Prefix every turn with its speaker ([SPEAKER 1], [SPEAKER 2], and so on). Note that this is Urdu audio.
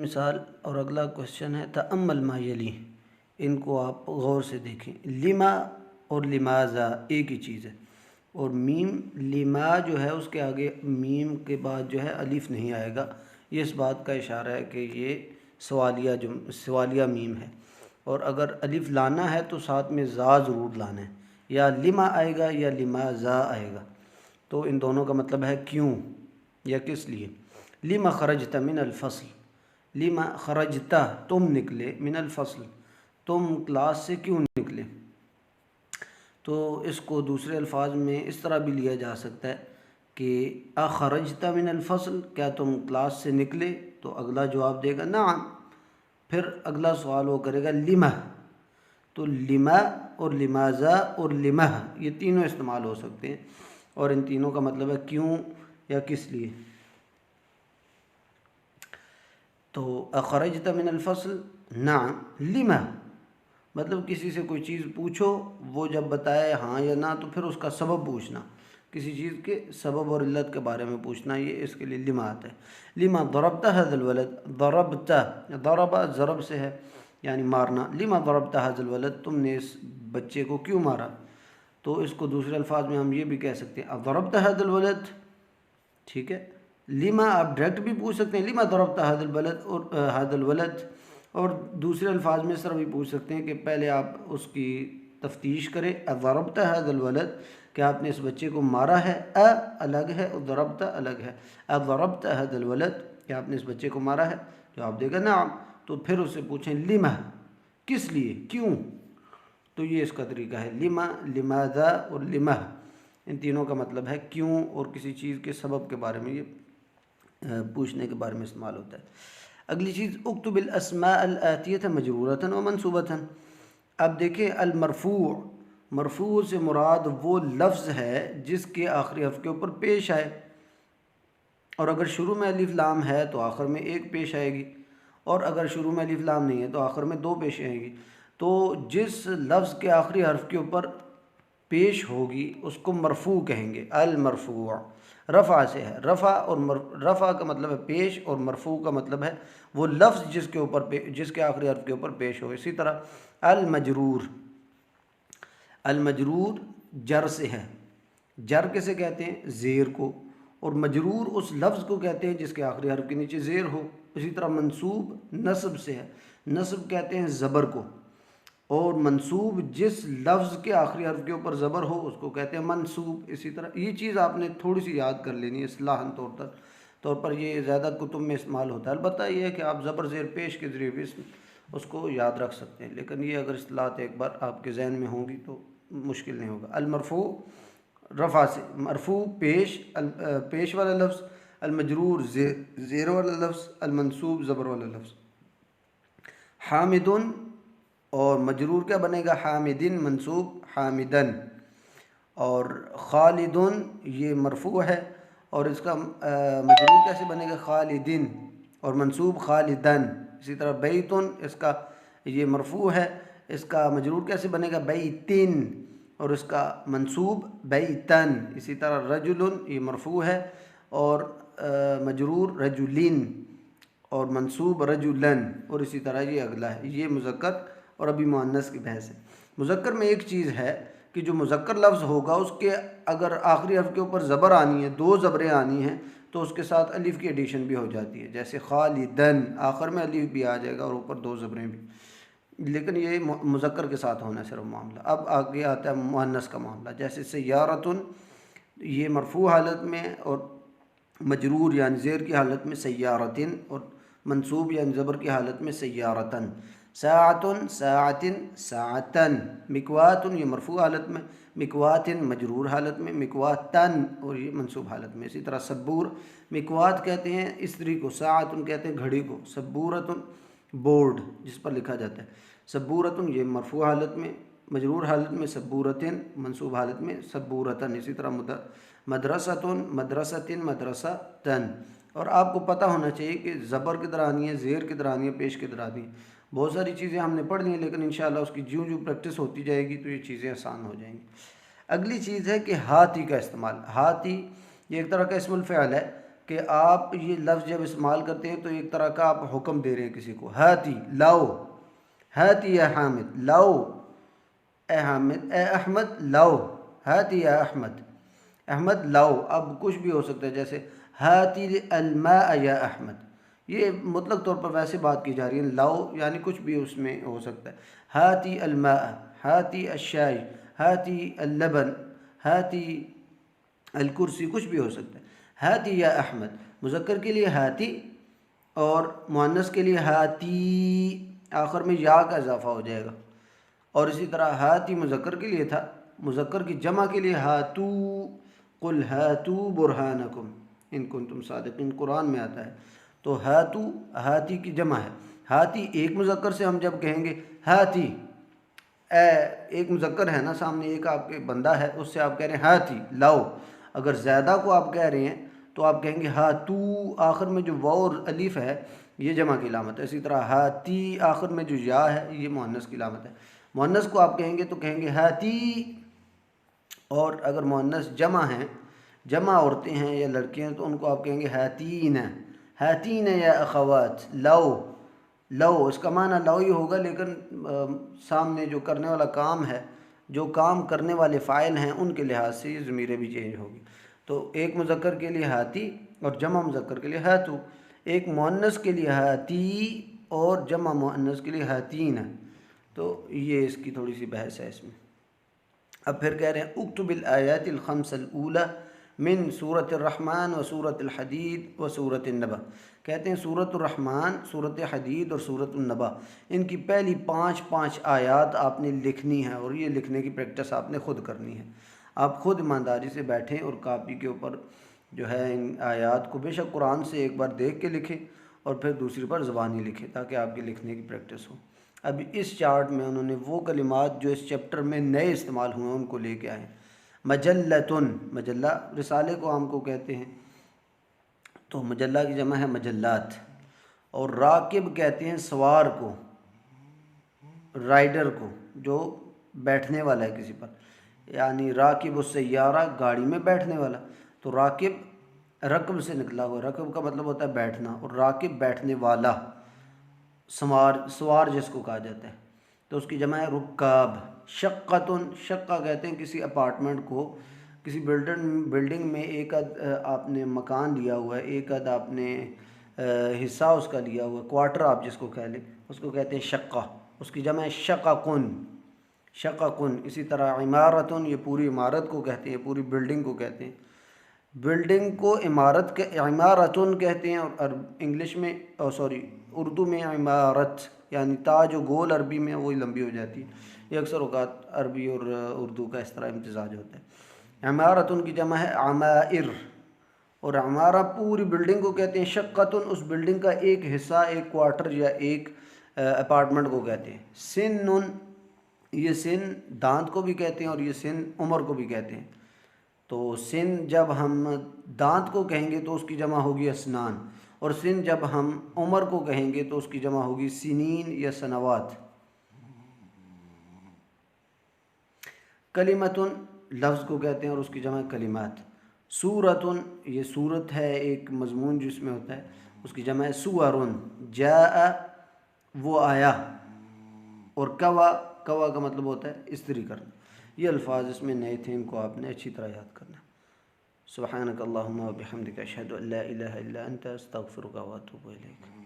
[SPEAKER 1] مثال اور اگلا کوشچن ہے تأمل ما یلی، ان کو آپ غور سے دیکھیں۔ لما اور لماذا ایک ہی چیز ہے، اور میم لما جو ہے اس کے آگے میم کے بعد جو ہے الف نہیں آئے گا، یہ اس بات کا اشارہ ہے کہ یہ سوالیہ میم ہے، اور اگر الف لانا ہے تو ساتھ میں زا ضرور لانا ہے، یا لما آئے گا یا لماذا آئے گا، تو ان دونوں کا مطلب ہے کیوں یا کس لیے۔ لما خرجت من الفصل، لما خرجتا تم نکلے، من الفصل تم کلاس سے کیوں نکلے، تو اس کو دوسرے الفاظ میں اس طرح بھی لیا جا سکتا ہے کہ اخرجتا من الفصل، کیا تم کلاس سے نکلے، تو اگلا جواب دے گا نعم، پھر اگلا سوال وہ کرے گا لما، تو لما اور لماذا اور لمہ یہ تینوں استعمال ہو سکتے ہیں، اور ان تینوں کا مطلب ہے کیوں یا کس لیے۔ تو اخرجت من الفصل نعم، لما مطلب کسی سے کوئی چیز پوچھو، وہ جب بتائے ہاں یا نہ تو پھر اس کا سبب پوچھنا، کسی چیز کے سبب اور علت کے بارے میں پوچھنا، یہ اس کے لیے لما آتا ہے۔ لما ضربت هذا الولد، ضربت ضرب ضرب سے ہے یعنی مارنا، لما ضربت هذا الولد تم نے اس بچے کو کیوں مارا، تو اس کو دوسرے الفاظ میں ہم یہ بھی کہہ سکتے ہیں ضربت هذا الولد، ٹھیک ہے۔ لما آپ ڈائریکٹ بھی پوچھ سکتے ہیں لما ضربت هذا الولد، اور هذا الولد، اور دوسرے الفاظ میں اس طرح بھی پوچھ سکتے ہیں کہ پہلے آپ اس کی تفتیش کریں، ضربت هذا الولد، کہ آپ نے اس بچے کو مارا ہے، الگ ہے اور ضربت الگ ہے، ضربت هذا الولد، کہ آپ نے اس بچے کو مارا ہے، جواب دے گا نعم، تو پھر اس سے پوچھیں لما، کس لیے، کیوں، تو یہ اس کا طریقہ ہے، لما، لماذا اور لمہ، ان تینوں کا مطلب ہے کیوں اور کسی چیز کے سبب کے بارے میں یہ پوچھنے کے بارے میں استعمال ہوتا ہے۔ اگلی چیز اکتب الاسماء الآتیۃ مجرورۃ و منصوبۃ، اب دیکھیں المرفوع، مرفوع سے مراد وہ لفظ ہے جس کے آخری حرف کے اوپر پیش آئے، اور اگر شروع میں الف لام ہے تو آخر میں ایک پیش آئے گی، اور اگر شروع میں الف لام نہیں ہے تو آخر میں دو پیش آئے گی، تو جس لفظ کے آخری حرف کے اوپر پیش ہوگی اس کو مرفوع کہیں گے، المرفوع، رفع سے ہے، رفع اور رفع کا مطلب ہے پیش، اور مرفوع کا مطلب ہے وہ لفظ جس کے آخری حرف کے اوپر پیش ہو۔ اسی طرح المجرور، المجرور جر سے ہے، جر کسے کہتے ہیں، زیر کو، اور مجرور اس لفظ کو کہتے ہیں جس کے آخری حرف کے نیچے زیر ہو۔ اسی طرح منصوب نصب سے ہے، نصب کہتے ہیں زبر کو، اور منصوب جس لفظ کے آخری حرف کے اوپر زبر ہو اس کو کہتے ہیں منصوب۔ اسی طرح یہ چیز آپ نے تھوڑی سی یاد کر لینی ہے اصطلاحاً طور پر یہ زیادہ کتب میں استعمال ہوتا ہے، البتہ یہ ہے کہ آپ زبر زیر پیش کے ذریعے بھی اس کو یاد رکھ سکتے ہیں، لیکن یہ اگر اصطلاحات ایک بار آپ کے ذہن میں ہوں گی تو مشکل نہیں ہوگا۔ المرفوع رفع سے، مرفوع پیش والا لفظ، المجرور زیر والا لفظ، المنصوب زبر والا لفظ۔ حامدن، اور مجرور کیا بنے گا، حامدن، منصوب حامدن، اور خالدن یہ مرفوع ہے، اور اس کا مجرور کیسے بنے گا، خالدن، اور منصوب خالدن۔ اسی طرح بیتن، اس کا یہ مرفوع ہے، اس کا مجرور کیسے بنے گا، بیتن، اور اس کا منصوب بیتن۔ اسی طرح رجلن یہ مرفوع ہے، اور مجرور رجلن، اور منصوب رجلن، اور اسی طرح یہ اگلا ہے، یہ مذکر اور ابھی مؤنث کی بحث ہے۔ مذکر میں ایک چیز ہے کہ جو مذکر لفظ ہوگا اس کے اگر آخری حرف کے اوپر زبر آنی ہے، دو زبریں آنی ہیں، تو اس کے ساتھ الف کی ایڈیشن بھی ہو جاتی ہے، جیسے خالدن، آخر میں الف بھی آ جائے گا اور اوپر دو زبریں بھی، لیکن یہ مذکر کے ساتھ ہونا ہے صرف معاملہ۔ اب آگے آتا ہے مؤنث کا معاملہ، جیسے سیارتن، یہ مرفوع حالت میں اور مجرور یعنی زیر کی حالت میں سیارتن، اور منصوب یعنی زبر کی حالت میں سیارتن۔ ساعتن، ساعتن، ساعتن۔ مکواتن یہ مرفوع حالت میں، مکواتن مجرور حالت میں، مکواتن اور یہ منصوب حالت میں۔ اسی طرح سبور، مکوات کہتے ہیں استری کو، ساعتن کہتے ہیں گھڑی کو، سبورتن بورڈ جس پر لکھا جاتا ہے، سبورتن یہ مرفوع حالت میں، مجرور حالت میں سبورتن، منصوب حالت میں سبورتن۔ اسی طرح مدرستن، مدرستن، مدرستن۔ اور آپ کو پتہ ہونا چاہیے کہ زبر کدھر آنی ہے، زیر کدھر آنی ہے، پیش کدھر آنی ہے۔ بہت ساری چیزیں ہم نے پڑھ لی ہیں، لیکن انشاءاللہ اس کی جوں پریکٹس ہوتی جائے گی تو یہ چیزیں آسان ہو جائیں گی۔ اگلی چیز ہے کہ ہاتی کا استعمال۔ ہاتی یہ ایک طرح کا اسم الفعل ہے، کہ آپ یہ لفظ جب استعمال کرتے ہیں تو ایک طرح کا آپ حکم دے رہے ہیں کسی کو، ہاتی لاؤ، ہاتی یا حامد لاؤ، اے حامد، اے احمد لاؤ، ہاتی یا احمد، احمد لاؤ۔ اب کچھ بھی ہو سکتا ہے، جیسے ہاتی الماء یا احمد، یہ مطلق طور پر ویسے بات کی جا رہی ہے، لاؤ یعنی کچھ بھی اس میں ہو سکتا ہے، ہاتی الماء، ہاتی الشائی، ہاتی اللبن، ہاتی الکرسی، کچھ بھی ہو سکتا ہے۔ ہاتی یا احمد، مذکر کے لیے ہاتی اور مؤنث کے لیے ہاتی، آخر میں یا کا اضافہ ہو جائے گا۔ اور اسی طرح ہاتی مذکر کے لیے تھا، مذکر کی جمع کے لیے ہاتو، قل ہاتو برہانکم ان کنتم صادقین، قرآن میں آتا ہے۔ تو ہاتو ہاتی کی جمع ہے، ہاتی ایک مذکر سے ہم جب کہیں گے ہاتی، اے ایک مذکر ہے نا سامنے، ایک آپ کے بندہ ہے، اس سے آپ کہہ رہے ہیں ہاتی لاؤ۔ اگر زیادہ کو آپ کہہ رہے ہیں تو آپ کہیں گے ہاتو، آخر میں جو واو اور الف ہے یہ جمع کی علامت ہے۔ اسی طرح ہاتی آخر میں جو یا ہے یہ مؤنث کی علامت ہے۔ مؤنث کو آپ کہیں گے تو کہیں گے ہاتی، اور اگر مؤنث جمع ہیں، جمع عورتیں ہیں یا لڑکیاں تو ان کو آپ کہیں گے ہاتین، ہاتین یا اخوات لاؤ، لو اس کا معنی لو ہی ہوگا، لیکن سامنے جو کرنے والا کام ہے، جو کام کرنے والے فاعل ہیں ان کے لحاظ سے یہ ضمیریں بھی چینج ہوگی۔ تو ایک مذکر کے لیے ہاتی اور جمع مذکر کے لیے ہاتو، ایک مؤنث کے لیے ہاتی اور جمع مؤنث کے لیے ہاتین ہے۔ تو یہ اس کی تھوڑی سی بحث ہے اس میں۔ اب پھر کہہ رہے ہیں اکتب الآیات الخمس الاولی من سورۃ الرحمن و سورۃ الحدید و سورۃ النبا، کہتے ہیں سورۃ الرحمن، سورۃ حدید اور سورۃ النبا، ان کی پہلی 5 آیات آپ نے لکھنی ہے، اور یہ لکھنے کی پریکٹس آپ نے خود کرنی ہے۔ آپ خود ایمانداری سے بیٹھیں اور کاپی کے اوپر جو ہے ان آیات کو بے شک قرآن سے ایک بار دیکھ کے لکھیں اور پھر دوسری بار زبانی لکھیں، تاکہ آپ کی لکھنے کی پریکٹس ہو۔ اب اس چارٹ میں انہوں نے وہ کلمات جو اس چیپٹر میں نئے استعمال ہوئے ہیں ان کو لے کے آئے۔ مجلتن، مجلہ رسالے کو ہم کو کہتے ہیں، تو مجلہ کی جمع ہے مجلات۔ اور راکب کہتے ہیں سوار کو، رائڈر کو، جو بیٹھنے والا ہے کسی پر، یعنی راکب السیارہ، گاڑی میں بیٹھنے والا۔ تو راکب رکب سے نکلا ہوا، رکب کا مطلب ہوتا ہے بیٹھنا، اور راکب بیٹھنے والا، سوار جس کو کہا جاتا ہے، تو اس کی جمع ہے رکاب۔ شقتن، شقہ کہتے ہیں کسی اپارٹمنٹ کو، کسی بلڈنگ میں ایک آپ نے مکان لیا ہوا ہے، ایک آپ نے حصہ اس کا لیا ہوا ہے، کوارٹر آپ جس کو کہہ لیں، اس کو کہتے ہیں شقہ، اس کی جمع ہے شققن، شققن۔ اسی طرح عمارتن، یہ پوری عمارت کو کہتے ہیں، پوری بلڈنگ کو کہتے ہیں۔ بلڈنگ کو عمارت عمارتن کہتے ہیں، اور انگلش میں اردو میں عمارت، یعنی تا جو گول عربی میں وہی لمبی ہو جاتی ہے، یہ اکثر اوقات عربی اور اردو کا اس طرح امتزاج ہوتا ہے۔ عمارتن کی جمع ہے عمائر، اور عمارہ پوری بلڈنگ کو کہتے ہیں۔ شقتن، اس بلڈنگ کا ایک حصہ، ایک کوارٹر یا ایک اپارٹمنٹ کو کہتے ہیں۔ سنن، یہ سن دانت کو بھی کہتے ہیں اور یہ سن عمر کو بھی کہتے ہیں۔ تو سن جب ہم دانت کو کہیں گے تو اس کی جمع ہوگی اسنان، اور سن جب ہم عمر کو کہیں گے تو اس کی جمع ہوگی سنین یا سنوات۔ کلمتن، لفظ کو کہتے ہیں اور اس کی جمع کلمات۔ سورتن، یہ سورت ہے، ایک مضمون جس میں ہوتا ہے، اس کی جمع ہے سورن۔ جاء، وہ آیا، اور کوا، کوا کا مطلب ہوتا ہے استری کرنا۔ یہ الفاظ اس میں نئے تھے، ان کو آپ نے اچھی طرح یاد کرنا۔ سبحانک اللہم و بحمدک، اشہد ان لا الہ الا انت، استغفرک و اتوب الیک۔